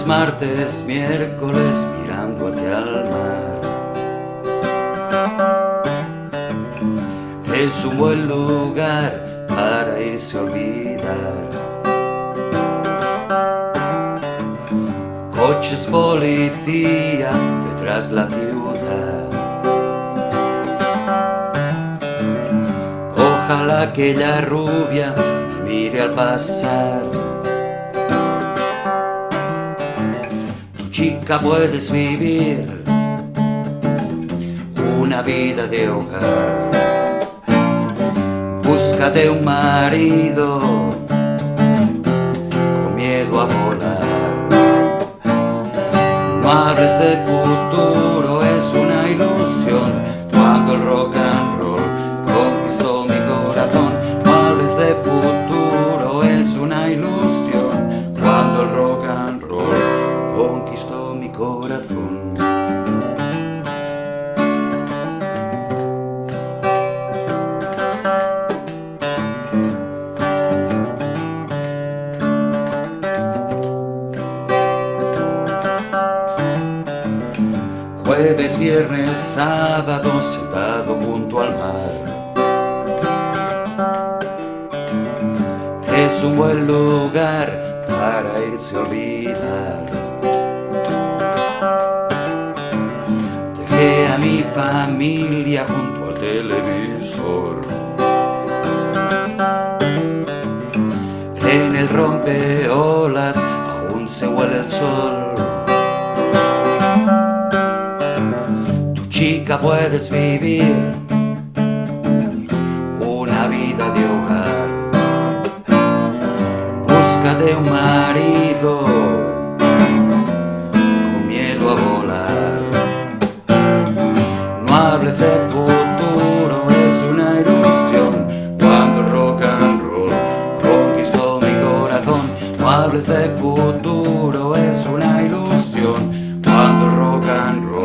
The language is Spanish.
lunes, martes, miércoles, mirando hacia el mar. Es un buen lugar para irse a olvidar. Coches, policía, detrás la ciudad. Ojalá aquella rubia me mire al pasar. Tu chica, puedes vivir una vida de hogar. Búscate un marido con miedo a volar. No hables de futuro, es una ilusión. Cuando el rock and roll conquistó mi corazón. No hables de futuro, es una ilusión. Cuando el rock and roll conquistó mi corazón. Jueves, viernes, sábado, sentado junto al mar. Es un buen lugar para irse a olvidar. Dejé a mi familia junto al televisor. En el rompeolas aún se huele el sol. Chica, puedes vivir una vida de hogar. Búscate un marido con miedo a volar. No hables de futuro, es una ilusión. Cuando el rock and roll conquistó mi corazón. No hables de futuro, es una ilusión. Cuando el rock and roll